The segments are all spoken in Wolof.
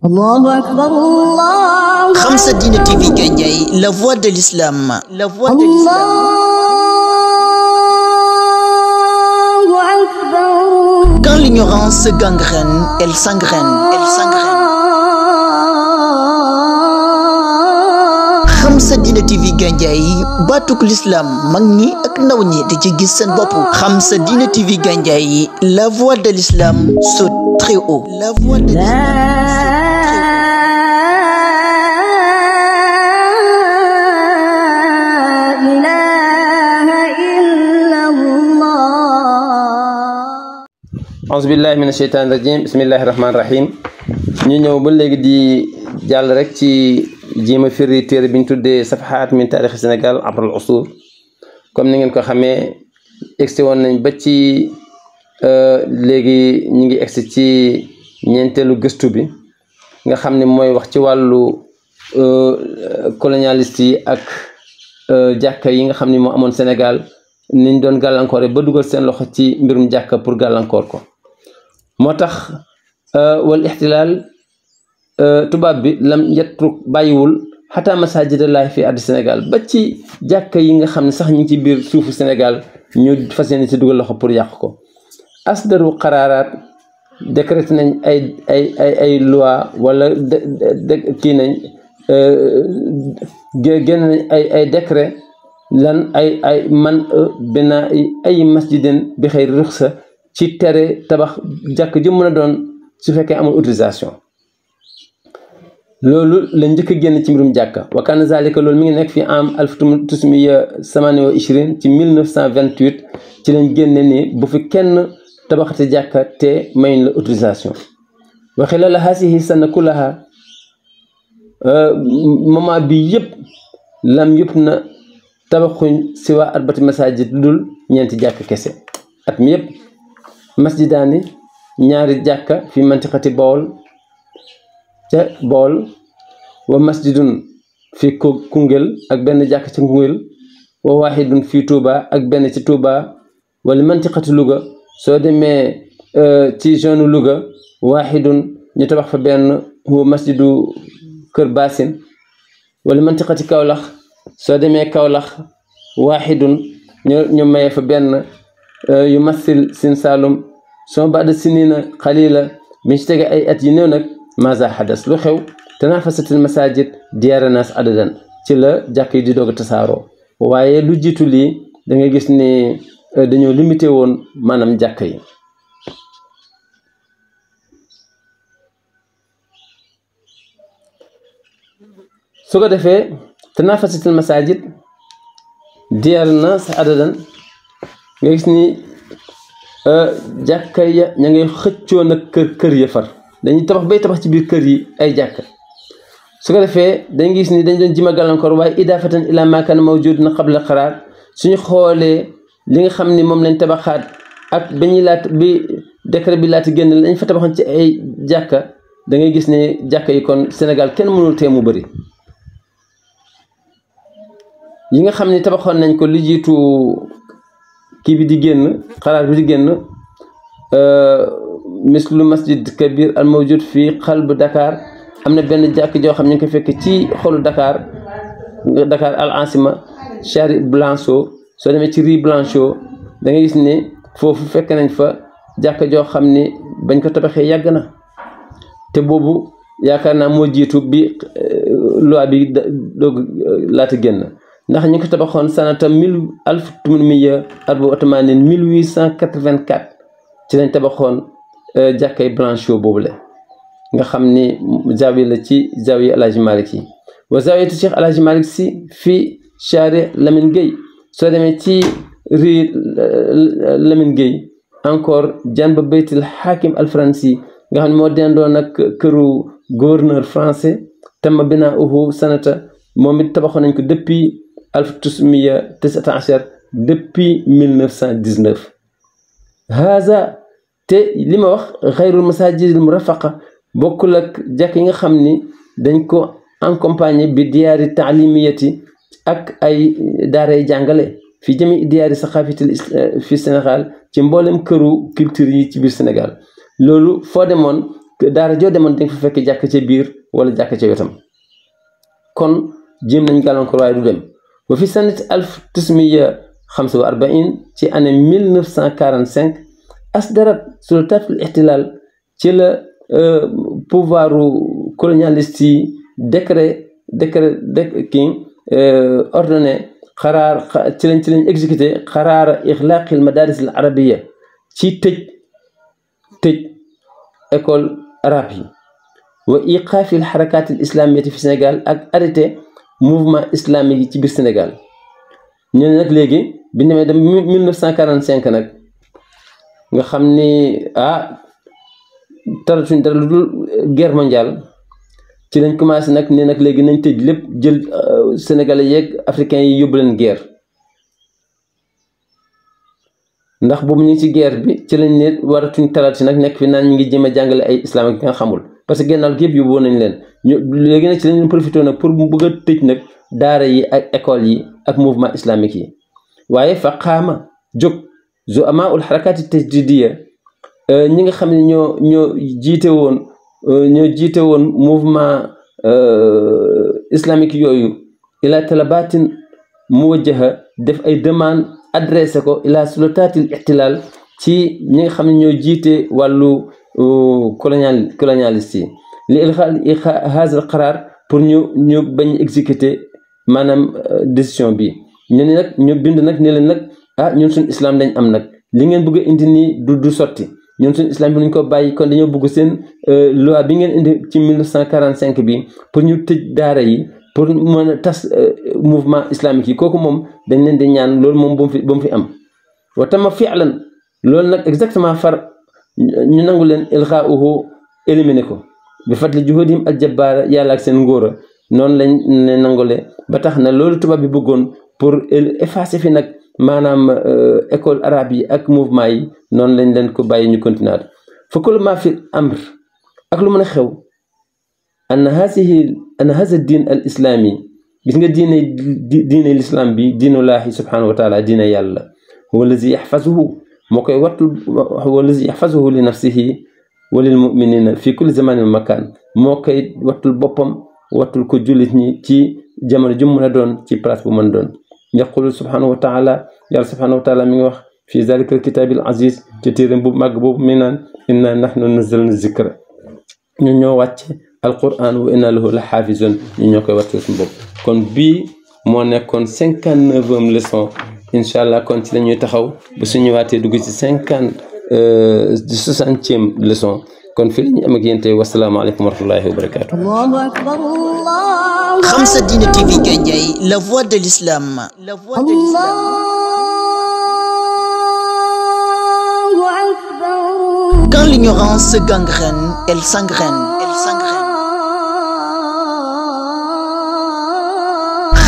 الله أكبر الله Khamsa Dine TV Gandiaye, la voix de l'islam, la voix de l'islam. الله أكبر. Quand l'ignorance gangrène, elle s'engraine, elle s'engraine. Khamsa Dine TV Gandiaye, batuk l'islam, mag ñi ak ndaw ñi di ci gis seen bopp. Khamsa Dine TV Gandiaye, la voix de l'islam saute très haut. La voix de l'islam. auzu billahi mina sheytaani rajim bismillahi rahmaani rahim ñu ñëw ba léegi di jàll rek ci jéem a firi téere bi ñu tuddee safahaat min taarixi Sénégal abral usuur comme ni ngeen ko xamee egsi woon nañ ba ci léegi ñu ngi egsi ci ñeenteelu gëstu bi nga xam ne mooy wax ci wàllu colonialiste yi ak jàkka yi nga xam ne moo amoon Sénégal niñ doon gàllankoore ba dugal seen loxo ci mbirum jàkka pour gàllankoor ko moo tax wal ixtilaal tubaab bi lam yetruk bàyyiwul xataa masaajidallahi fi ardi Sénégal ba ci jàkka yi nga xam ne sax ñu ngi ci biir suufu Sénégal ñu fas yéene ci dugal loxo pour yàq ko asdaru qaraaraat décrété nañ ay loi wala kii nañ génn nañ ay décret lan ay man bina ay masjidin bi xëy ruxsa ci tere tabax jàkk ji mën a doon su fekkee amul autorisation loolu la njëkk a génn ci mbirum jàkka wa kana zalika loolu mi ngi nekk fii am 1928 ci 1928 ci lañ génne ni bu fi kenn tabaxati jàkka te mayuñ la autorisation wa xilala haasihi sana kullaha moment bi yëpp lam yëpp na tabaxuñ si waa arbati masajid dul ñeenti jàkk kese at mi yëpp masjidaani ñaari jàkka fi mantiqati Bawol ca Bawol wa masjidun fi Koungheul ak benn jàkk ci Koungheul wa waahidun fi Touba ak benn ci Touba wala mantiqati Louga soo demee ci zone Louga waahidun ñu tabax fa benn huwa masjidu Kër Basin wala mantiqati Kaolack soo demee Kaolack waahidun ñu maye fa benn yu masil Sine Saalum soo baada sinina xalila biñ ci tege ay at yi néew nag maza hadas lu xew tanafasatil masajid diyaara naas adadan ci la jàkk yi di doog a tasaaroo waaye lu jiitu lii da nga gis ni dañoo limité woon maanaam jàkk yi su ko defee tanafasatil masajid diyaara naas adadan nga gis ni jàkka ya ña ngay xëccoo nag kër ya far dañuy tabax bay tabax ci biir kër yi ay jàkka su ko defee dañ gis ni dañ doon jima gàllankoor waaye idaafatan ila ma kaana mawjudun qabla qaraar suñu xoolee li nga xam ni moom lañ tabaxaat ak ba ñuy laat bi décret bi laati génn lañ fa tabaxoon ci ay jàkka da ngay gis ne jàkka yi kon Sénégal kenn mënul tee mu bëri yi nga xam ne tabaxoon nañ ko li jiitu kii bi di génn xalaat bi di génn mislu masjid kabir al mawjud fii xalb Dakar am na benn jàkk joo xam ñu ngi ko fekk ci xolu Dakar al ansima Chari Blanchot soo demee ci Rue Blanchot da nga gis ne foofu fekk nañ fa jàkk joo xam ni bañ ko tabaxee yàgg na te boobu yaakaar naa moo jiitu bi loi bi doog laata génn ndax ñu ngi ko tabaxoon sanata 1884 ci lañ tabaxoon jàkkay Blanchot boobule nga xam ni zaawiya la ci zaawiya El Hadj Malick yi wa zaawiyatu Cheikh El Hadj Malick si fii Chari Lamine Gueye soo demee ci rue Lamine Gueye encore janba baytil hakim al fransi nga xam ne moo dendoon nag këru gouverneur français tamma binaa uhu sanata moom it tabaxoon nañ ko depuis 1919 depuis 1919 haza te li ma wax xayrul masajidil murafaqa bokkul ak jàkk yi nga xam ni dañ ko accompagné bi diyaari taalimiyati ak ay daaray jàngale fi jëmi diyaari saqafitil fi Sénégal ci mboolem këru culture yi ci biir Sénégal loolu foo demoon daara joo demoon da nga fa fekk jàkk ca biir wala jàkk ca wetam kon jéem nañ gàllankoor waaye du dem wa fi sanati 1945 ci année 1945 asdarat sultatul ihtilal ci la pouvoiru colonialiste yi décret kii ordonné xaraar ci lañ exécuté xaraara ixlaaqil madaris al arabiya ci tëj école arabe yi wa iqaafi al xarakaat al islamiyati fi Sénégal ak arrêté mouvement islamique yi ci biir Sénégal ñu ne nag léegi bi ñu demee dem 1945 nag nga xam ni taratuñ dara lu dul guerre mondiale ci lañ commencé nag ne nag léegi nañ tëj lépp jël sénégalais yeeg africains yi yóbbu leen guerre ndax boobu ñu ngi ci guerre bi ci lañ ne waratuñ tarati nag nekk fi naan ñu ngi jéem a jàngale ay islam ak nga xamul parce que gennaaw gi yëpp yóbbu woon nañ leen léegi nag ci lañ leen profité nag pour mu bëgg a tëj nag daara yi ak école yi ak mouvement islamique yi waaye fa qaama jóg zu'amaa ul xarakaati tajdidiya ñi nga xam ne ñoo jiite woon mouvement islamique yooyu ila talabatin muwajjaha def ay demande adressé ko ila sultatil ihtilal ci ñi nga xam ne ñoo jiite wàllu colonialiste yi li ilxa haazal qaraar pour ñu bañ exécuter maanaam décision bi ñu ne nag ñu bind nag ne leen nag ñun suñu islam dañ am nag li ngeen bëgg a indi nii du sotti ñun suñu islam bi nuñ ko bàyyi kon dañoo bëgg seen loi bi ngeen indi ci 1945 bi pour ñu tëj daara yi pour mën a tas mouvement islamique yi kooku moom dañ leen di ñaan loolu moom ba mu fi am wa tama fi'lan loolu nag exactement far ñu nangu leen ilxaauhu éliminer ko bi fadli juhudim al jabbaara yàlla ak seen ngóora noonu lañ ne nangule ba tax na loolu tubaab bi bëggoon pour effacer fi nag maanaam école arabe yi ak mouvement yi noonu lañ leen ko bàyyi ñu continuer fa kullu ma fi amr ak lu mën a xew anna haza diin al islami gis nga diine l'islam bi diinullaahi subhanahu wa taala diine yàlla huwa allazi yaxfazuhu moo koy wattul huwa allazi yaxfazuhu li nafsihi wa lil muminina fi kulli zamanin wa makan moo koy wattul boppam wattul ko jullit ñi ci jamono ju mën a doon ci place bu mën doon yaqulu subhanahu wa taala yàlla subhanahu wa taala mi ngi wax fi zalika alkitabil aziz ci téere bu màgg boobu mi naan inna nahnu nazzalna zikra ñu ñoo wàcce alquran wa inna lahu la xaafizun ñu ñoo koy wàcce suñu bopp kon bii moo nekkoon 59e leçon incha allah kon ci la ñuy taxaw ba suñu waatee dugg ci 60e leçon kon fii la ñu am ak yéen tey wasalaamaaleykum wa rahmatullahi wa barakaatu. Allahu akbar, Allahu Khamsa Dina TV Gandiaye, la voix de l'islam. Allahu akbar. Quand l'ignorance gangrène, elle s'engraine.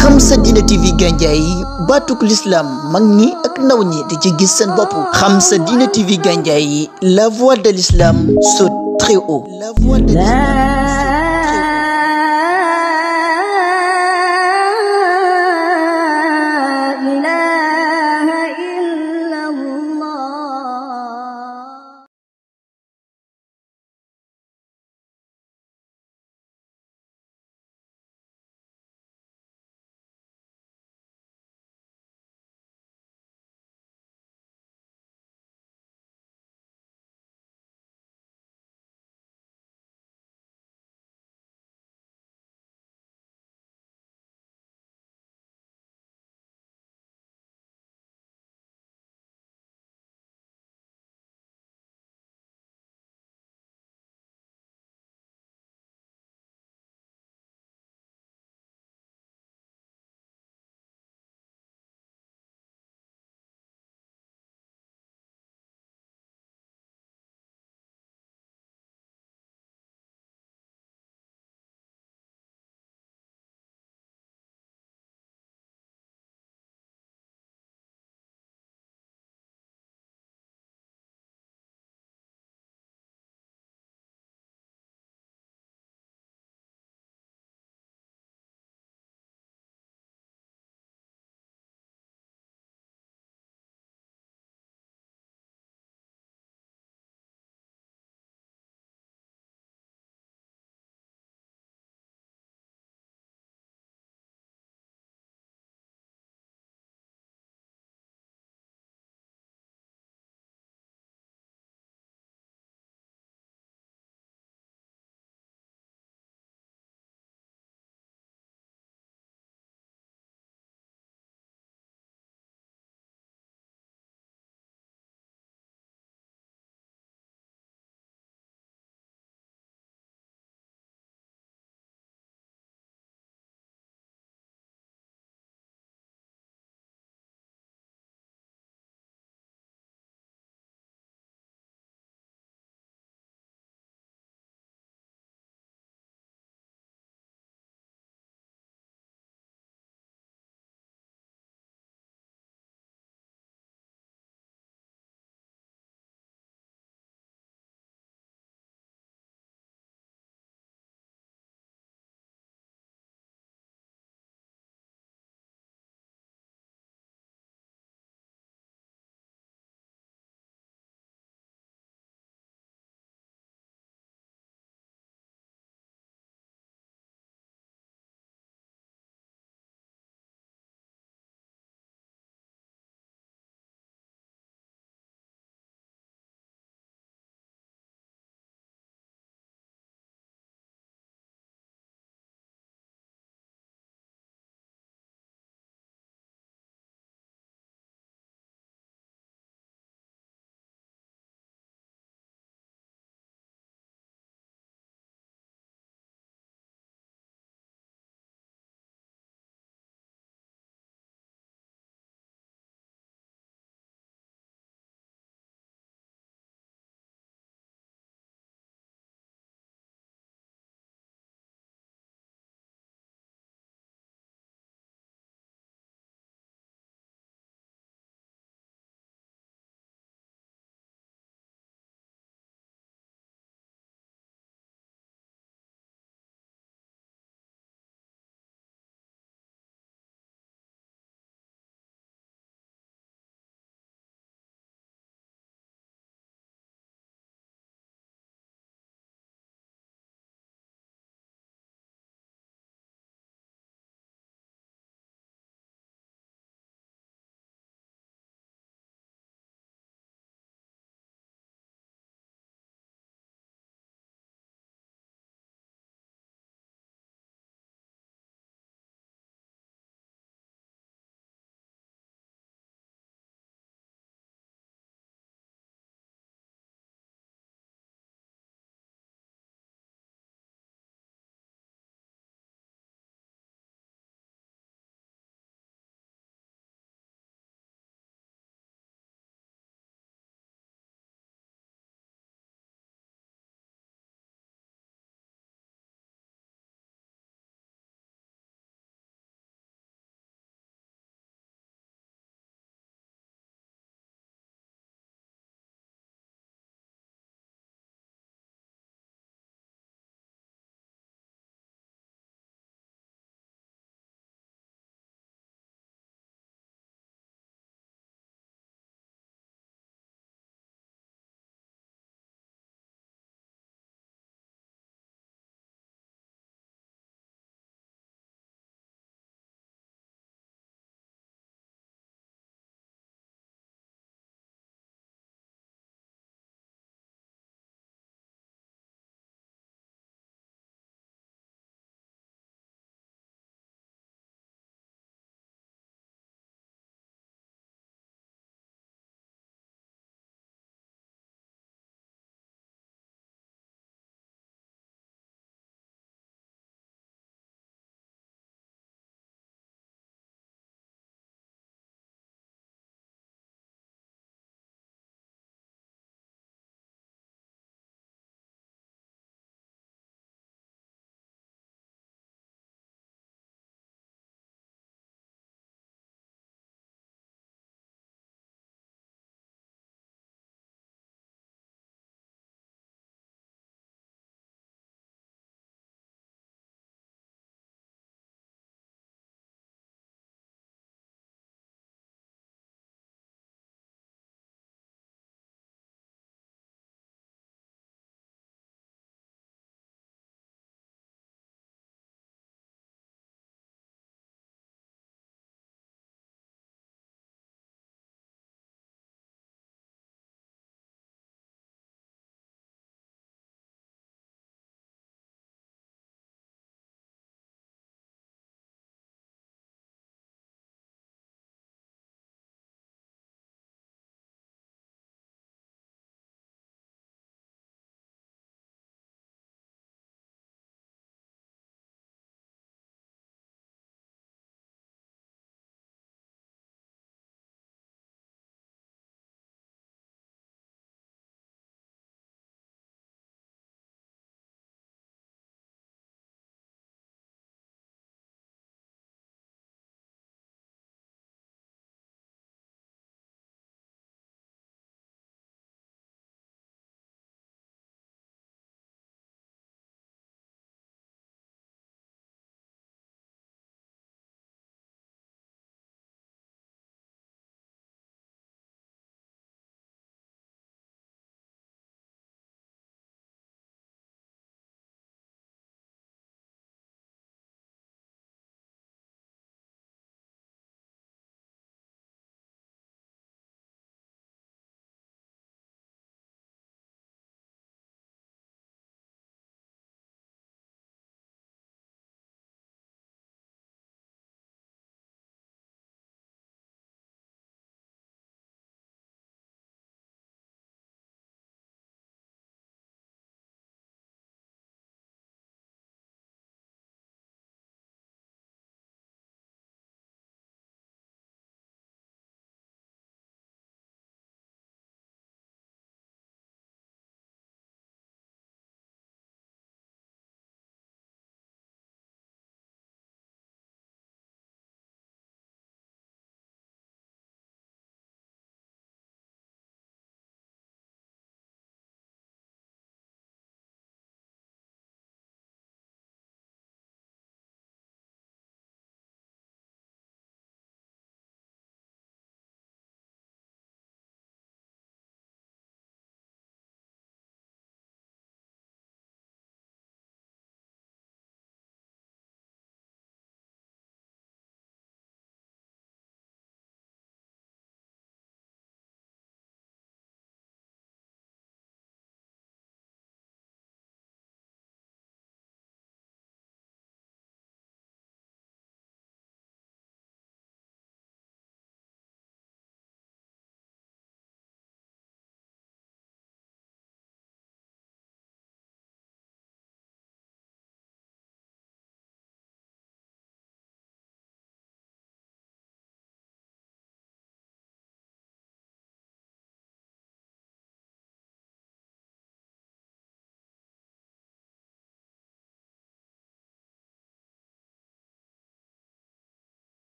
Khamsa Dina TV Gandiaye, baatuk l'islam mag ñi ak ndaw ñi di ci gis seen bopp. Khamsa Dina TV Gandiaye, la voix de l'islam saute très haut. La voix de l'islam.